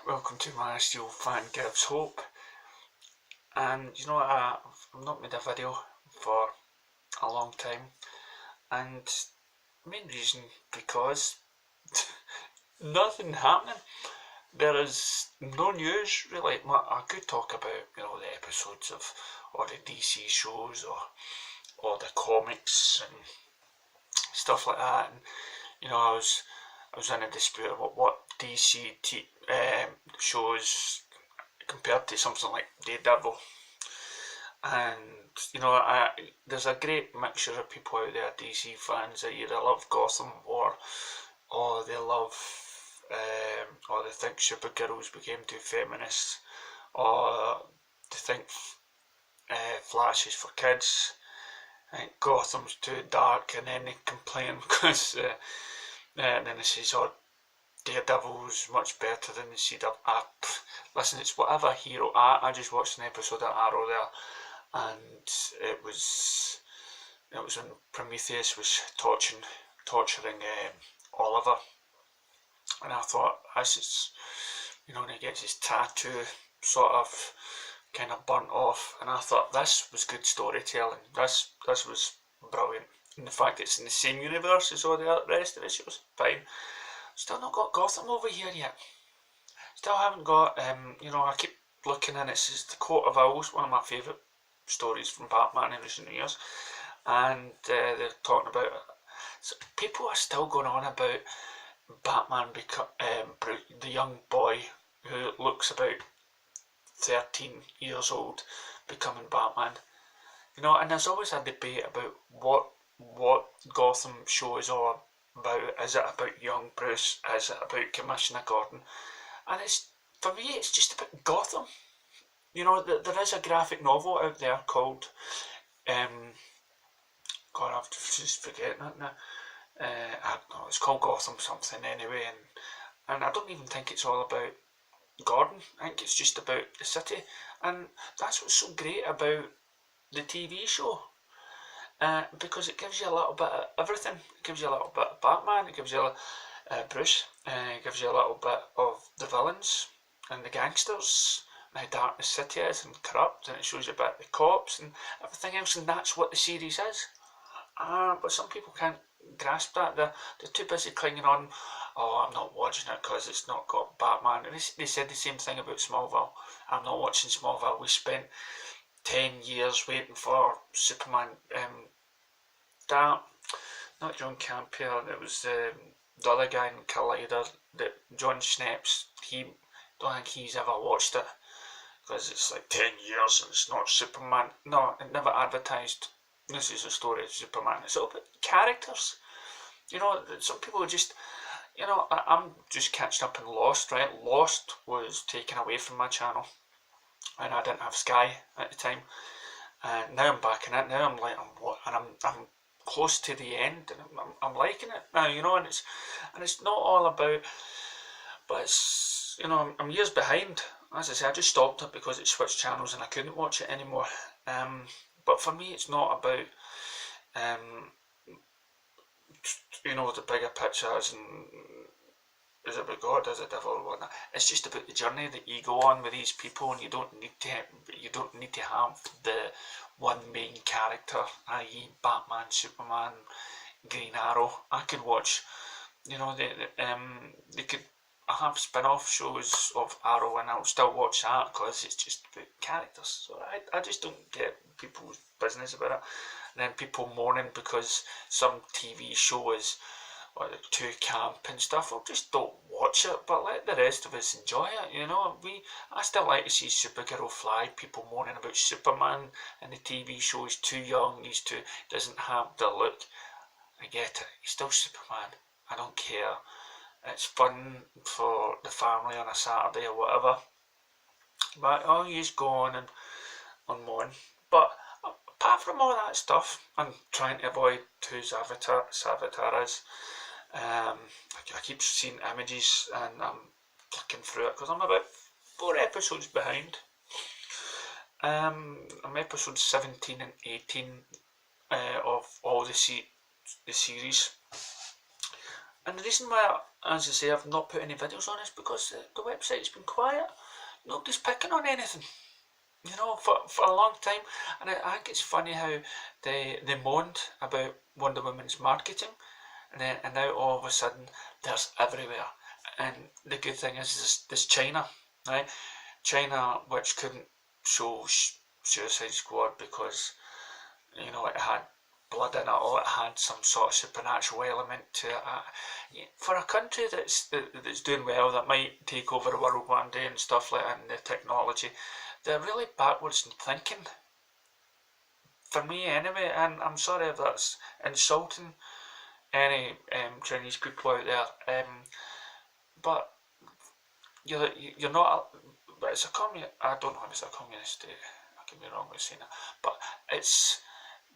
Welcome to My Steel Fan Gives Hope. And I've not made a video for a long time, and the main reason because nothing happening. There is no news really. I could talk about the episodes of or the DC shows or the comics and stuff like that. And I was in a dispute about what DC shows compared to something like Daredevil. And there's a great mixture of people out there, DC fans that either love Gotham or they love or they think superheroes became too feminist, or they think Flash is for kids, and Gotham's too dark, and then they complain because and then they say, "Oh, Daredevil's much better than the CW." Listen, it's whatever hero. I just watched an episode of Arrow there, and it was when Prometheus was torturing Oliver, and I thought, this is, when he gets his tattoo sort of kind of burnt off, and I thought this was good storytelling. This was brilliant. And the fact it's in the same universe as all the rest of the shows, fine. Still not got Gotham over here yet. Still haven't got, I keep looking, and it's the Court of Owls, one of my favourite stories from Batman in recent years, and they're talking about so people are still going on about Batman the young boy who looks about 13 years old becoming Batman, and there's always a debate about what Gotham show is all about. Is it about young Bruce? Is it about Commissioner Gordon? And for me it's just about Gotham. There is a graphic novel out there called God, I've just forgetting it now. I don't know, it's called Gotham something anyway, and I don't even think it's all about Gordon. I think it's just about the city, and that's what's so great about the TV show, because it gives you a little bit of everything. It gives you a little bit of Batman, it gives you Bruce, it gives you a little bit of the villains and the gangsters, and how dark the city is and corrupt, and it shows you a bit of the cops and everything else, and that's what the series is. But some people can't grasp that. They're too busy clinging on. Oh, I'm not watching it because it's not got Batman. And they said the same thing about Smallville. I'm not watching Smallville. We spent 10 years waiting for Superman. Not John Campbell. It was the other guy in Collider. That John Schneps. Don't think he's ever watched it because it's like 10 years and it's not Superman. No, it never advertised. This is a story of Superman. It's all about characters. Some people just, I'm just catching up in Lost, right? Lost was taken away from my channel, and I didn't have Sky at the time. And now I'm back in it. Now I'm like, I'm close to the end, and I'm liking it now. And it's not all about, but it's, I'm years behind. As I say, I just stopped it because it switched channels and I couldn't watch it anymore. But for me, it's not about the bigger pictures and is it about God, is it devil, or whatnot. It's just about the journey that you go on with these people, and you don't need to have the one main character, i.e. Batman, Superman, Green Arrow. I could watch, they could have spin-off shows of Arrow, and I'll still watch that because it's just about characters. So I just don't get people's business about it. And then people moaning because some TV show is too camp and stuff. Well, just don't watch it, but let the rest of us enjoy it. I still like to see superhero fly. People moaning about Superman and the TV show is too young. Doesn't have the look. I get it. He's still Superman. I don't care. It's fun for the family on a Saturday or whatever. But he's gone and on. But apart from all that stuff, I'm trying to avoid whose Avatar is. I keep seeing images and I'm flicking through it because I'm about 4 episodes behind. I'm episode 17 and 18 of all the series. And the reason why as I say, I've not put any videos on this because the website's been quiet. Nobody's picking on anything, for a long time. And I think it's funny how they moaned about Wonder Woman's marketing, and now all of a sudden there's everywhere. And the good thing is this China, right? China, which couldn't show Suicide Squad because it had blood in it, or it had some sort of supernatural element to it. For a country that's doing well, that might take over the world one day and stuff like that, and the technology, they're really backwards in thinking. For me, anyway, and I'm sorry if that's insulting any Chinese people out there, but you're not. But it's a communist. I don't know if it's a communist state. I could be wrong with saying that, but it's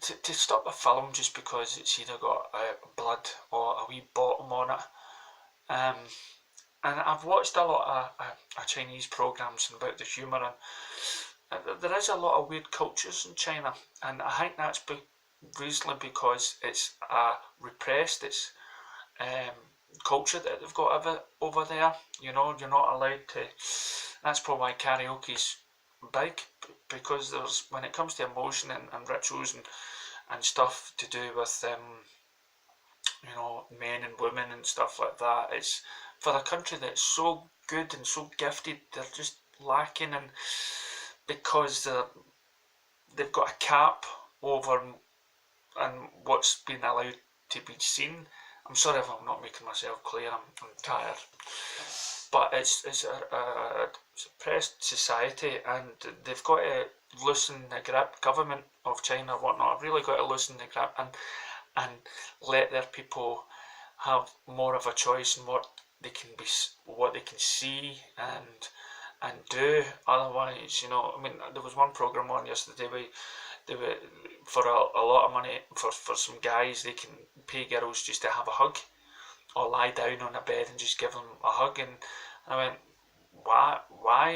to stop a film just because it's either got blood or a wee bottom on it. And I've watched a lot of Chinese programs about the humour, and there is a lot of weird cultures in China, and I think that's reasonably because it's repressed. It's culture that they've got over there. You're not allowed to. That's probably why karaoke's big, because when it comes to emotion and rituals and stuff to do with men and women and stuff like that, it's for a country that's so good and so gifted, they're just lacking, and because they've got a cap over and what's been allowed to be seen. I'm sorry if I'm not making myself clear. I'm tired, but it's a suppressed society, and they've got to loosen the grip. Government of China, whatnot, have really got to loosen the grip and let their people have more of a choice in what they can see and do. Otherwise, there was one program on yesterday where they were, for a lot of money, for some guys, they can pay girls just to have a hug or lie down on a bed and just give them a hug. And I went, why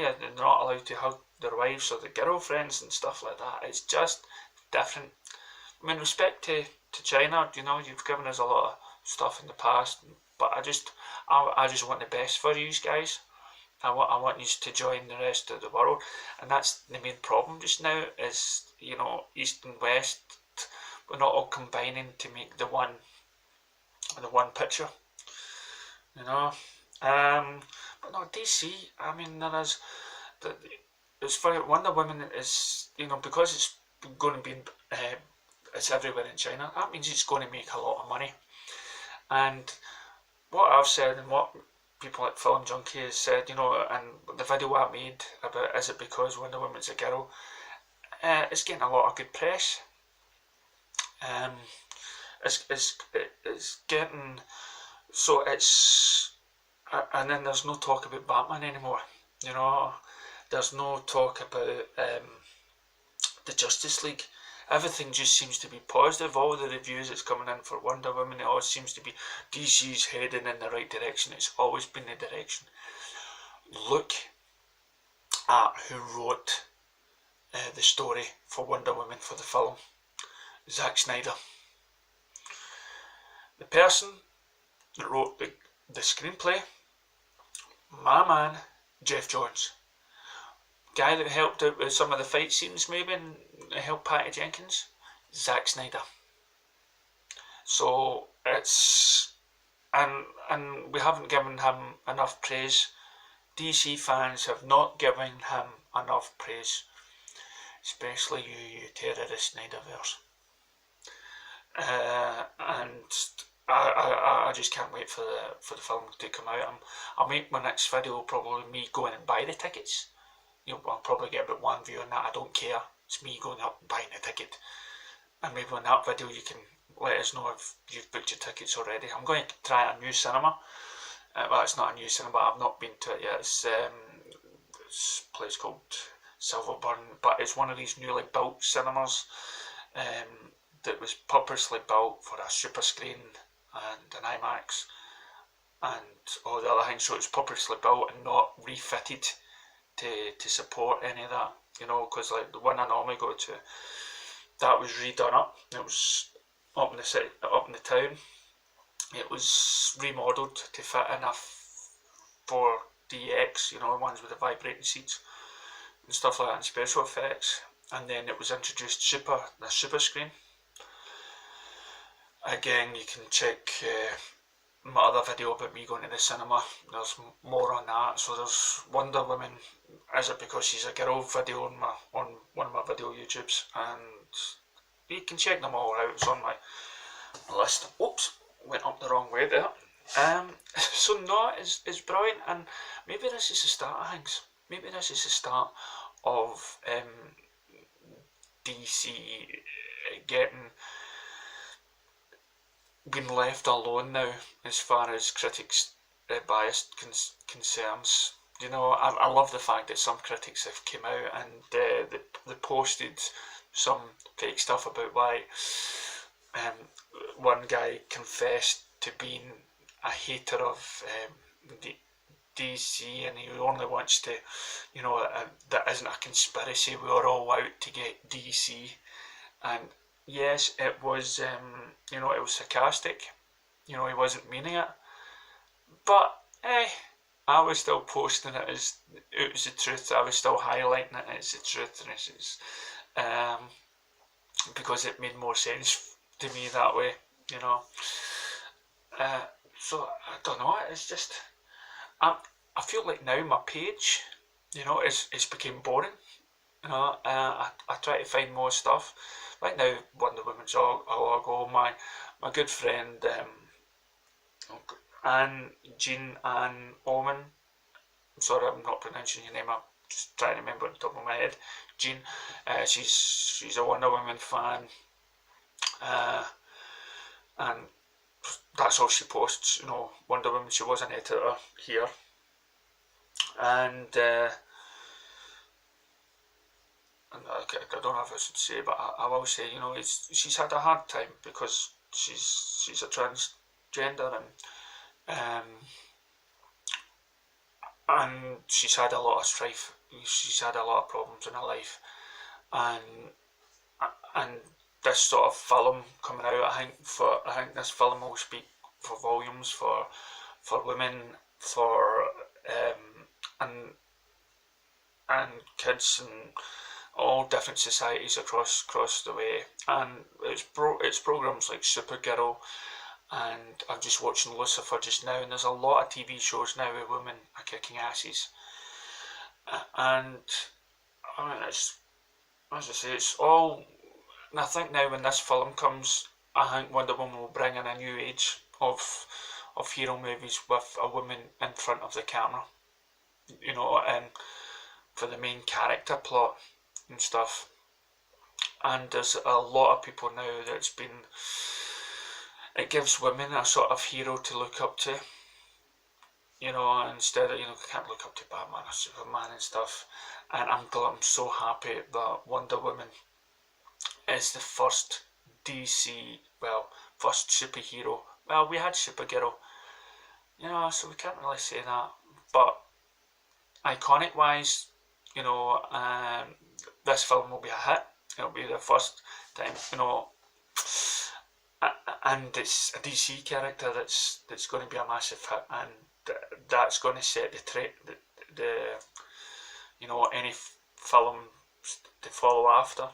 are they not allowed to hug their wives or their girlfriends and stuff like that? It's just different. Respect to China, you've given us a lot of stuff in the past, but I just want the best for you guys. I want you to join the rest of the world, and that's the main problem just now. Is East and West, we're not all combining to make the one picture. But no, DC. There is it's funny. Wonder Woman is because it's going to be it's everywhere in China. That means it's going to make a lot of money. And what I've said and what people like Film Junkie has said, and the video I made about is it because Wonder Woman's a girl, it's getting a lot of good press. It's getting so it's and then there's no talk about Batman anymore. There's no talk about the Justice League. Everything just seems to be positive. All the reviews that's coming in for Wonder Woman, it all seems to be DC's heading in the right direction. It's always been the direction. Look at who wrote the story for Wonder Woman for the film. Zack Snyder. The person that wrote the screenplay, my man, Jeff Johns. Guy that helped out with some of the fight scenes maybe and helped Patty Jenkins, Zack Snyder. So it's and we haven't given him enough praise. DC fans have not given him enough praise, especially you terrorist Snyderverse. And I just can't wait for the film to come out. I'll make my next video probably me going and buy the tickets. I'll probably get about one view on that. I don't care. It's me going up and buying the ticket. And maybe on that video you can let us know if you've booked your tickets already. I'm going to try a new cinema. Well, it's not a new cinema. I've not been to it yet. It's a place called Silverburn, but it's one of these newly built cinemas that was purposely built for a super screen and an IMAX and all the other things. So it's purposely built and not refitted to support any of that, because like the one I normally go to, that was redone up. It was up in the city, up in the town, it was remodelled to fit in a 4DX, you know, the ones with the vibrating seats and stuff like that, and special effects. And then it was introduced the Super Screen. Again, you can check my other video about me going to the cinema. There's more on that. So there's Wonder Woman. Is it because she's a girl video on one of my video YouTubes, and you can check them all out. It's on my list. Oops, went up the wrong way there. So no, it's brilliant, and maybe this is the start of things. Maybe this is the start of DC getting being left alone now as far as critics' bias concerns. You know, I love the fact that some critics have came out and they posted some fake stuff about why one guy confessed to being a hater of DC, and he only wants to, you know, that isn't a conspiracy. We are all out to get DC, and yes, it was, you know, it was sarcastic. You know, he wasn't meaning it, but I was still posting it as it was the truth. I was still highlighting it as the truth, and it's because it made more sense to me that way. You know, so I don't know. It's just I feel like now my page, you know, it's became boring. You know, I try to find more stuff. Right now, Wonder Woman's all I go. My good friend Jean Ann Oman. I'm sorry, I'm not pronouncing your name. I'm just trying to remember on the top of my head. Jean, she's a Wonder Woman fan, and that's all she posts. You know, Wonder Woman. She was an editor here, and I don't know if I should say, but I will say, you know, she's had a hard time because she's a transgender, and she's had a lot of strife. She's had a lot of problems in her life, and and this sort of film coming out, I think this film will speak for volumes for women, for and kids and all different societies across the way. And it's programs like Supergirl, and I'm just watching Lucifer just now, and there's a lot of TV shows now where women are kicking asses. And I mean, it's, as I say, it's all. And I think now when this film comes, I think Wonder Woman will bring in a new age of hero movies with a woman in front of the camera, you know, and for the main character plot and stuff. And there's a lot of people now that's been. It gives women a sort of hero to look up to, you know, instead of, you know, can't look up to Batman or Superman and stuff. And I'm so happy that Wonder Woman is the first DC, well, first superhero. Well, we had Supergirl, you know, so we can't really say that. But iconic wise, you know, this film will be a hit. It'll be the first time, you know, and it's a DC character that's going to be a massive hit, and that's going to set the you know, any film to follow after.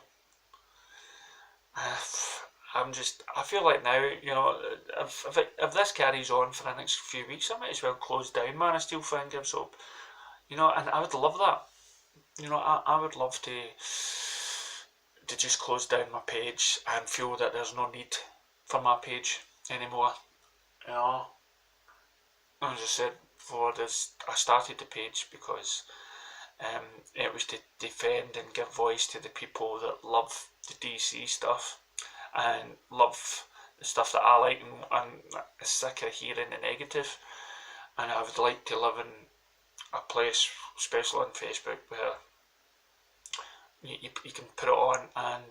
I feel like now, you know, if this carries on for the next few weeks, I might as well close down Man of Steel Fingers Soap. You know, and I would love that. You know, I would love to just close down my page and feel that there's no need for my page anymore. You know, as I said before, I started the page because it was to defend and give voice to the people that love the DC stuff and love the stuff that I like, and are sick of hearing the negative. And I would like to live in a place, especially on Facebook, where you can put it on and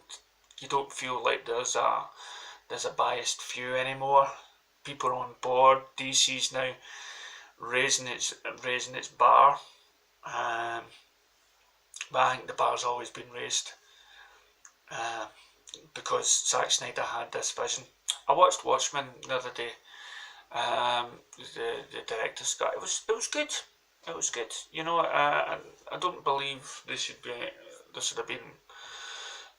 you don't feel like there's a biased view anymore. People are on board. DC's now raising its bar, but I think the bar's always been raised because Zack Snyder had this vision. I watched Watchmen the other day, The director's cut. It was good. It was good. You know, I don't believe this should have been,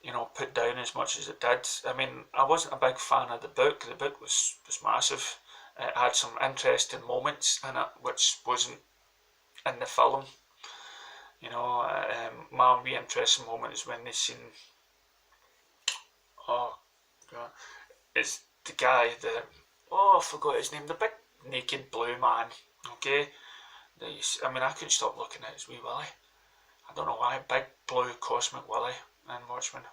you know, put down as much as it did. I mean, I wasn't a big fan of the book. The book was massive. It had some interesting moments in it, which wasn't in the film. You know, my wee interesting moment is when they seen, oh god, it's the guy, oh, I forgot his name, the big naked blue man. Okay, I mean, I couldn't stop looking at his wee willy. I don't know why, big blue cosmic willy in Watchmen.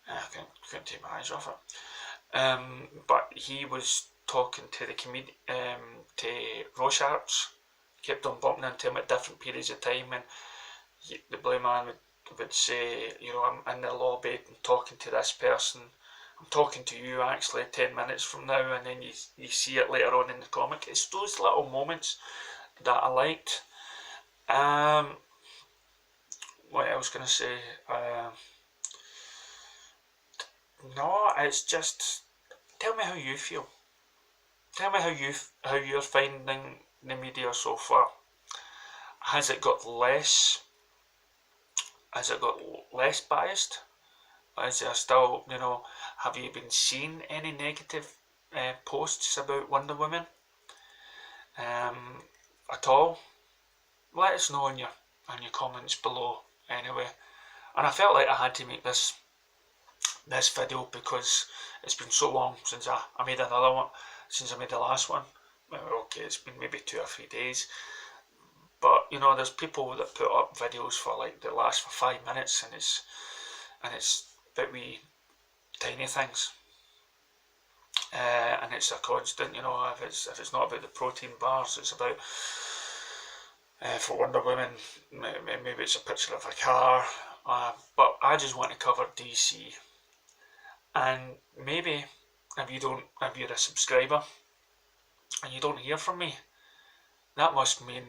I couldn't take my eyes off it. But he was talking to the to Rorschachs, kept on bumping into him at different periods of time, and the blue man would say, you know, I'm in the lobby and talking to this person. I'm talking to you actually 10 minutes from now, and then you see it later on in the comic. It's those little moments that I liked. What else can I say? No, it's just, tell me how you feel. Tell me how you're finding the media so far. Has it got less? Has it got less biased? Is there still, you know, have you been seeing any negative posts about Wonder Woman at all? Let us know in your comments below anyway. And I felt like I had to make this video because it's been so long since I made another one, since I made the last one. Okay, it's been maybe 2 or 3 days, but you know, there's people that put up videos for like that last for 5 minutes, and it's about wee tiny things, and it's a constant. You know, if it's not about the protein bars, it's about for Wonder Woman, maybe it's a picture of a car, but I just want to cover DC. And maybe if you're a subscriber and you don't hear from me, that must mean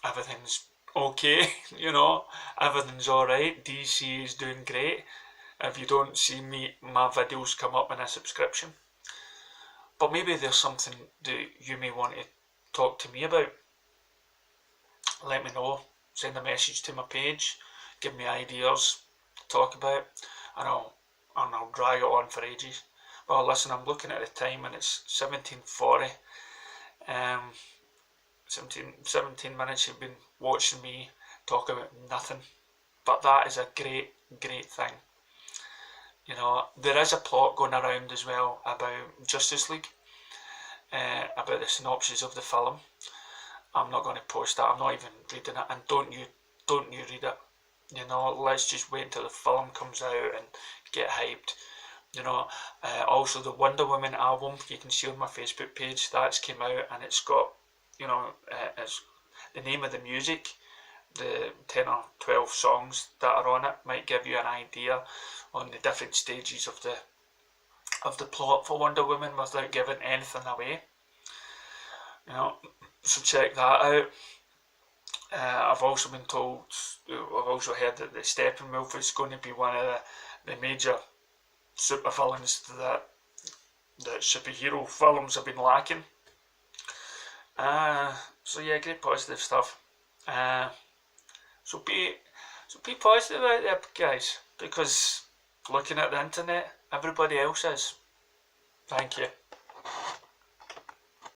everything's okay. You know, everything's alright. DC is doing great if you don't see my videos come up in a subscription. But maybe there's something that you may want to talk to me about. Let me know. Send a message to my page. Give me ideas to talk about, and I'll drag it on for ages. Well, listen, I'm looking at the time and it's 17:40. 17 minutes you've been watching me talk about nothing, but that is a great thing. You know, there is a plot going around as well about Justice League, about the synopsis of the film. I'm not going to post that. I'm not even reading it, and don't you read it. You know, let's just wait until the film comes out and get hyped. You know, also the Wonder Woman album, you can see on my Facebook page, that's came out, and it's got, you know, it's the name of the music, the 10 or 12 songs that are on it might give you an idea on the different stages of the plot for Wonder Woman without giving anything away. You know, so check that out. I've also been told, I've also heard that the Steppenwolf is going to be one of the major super villains that superhero films have been lacking. So yeah, great positive stuff. So be positive out there, guys, because looking at the internet, everybody else is. Thank you.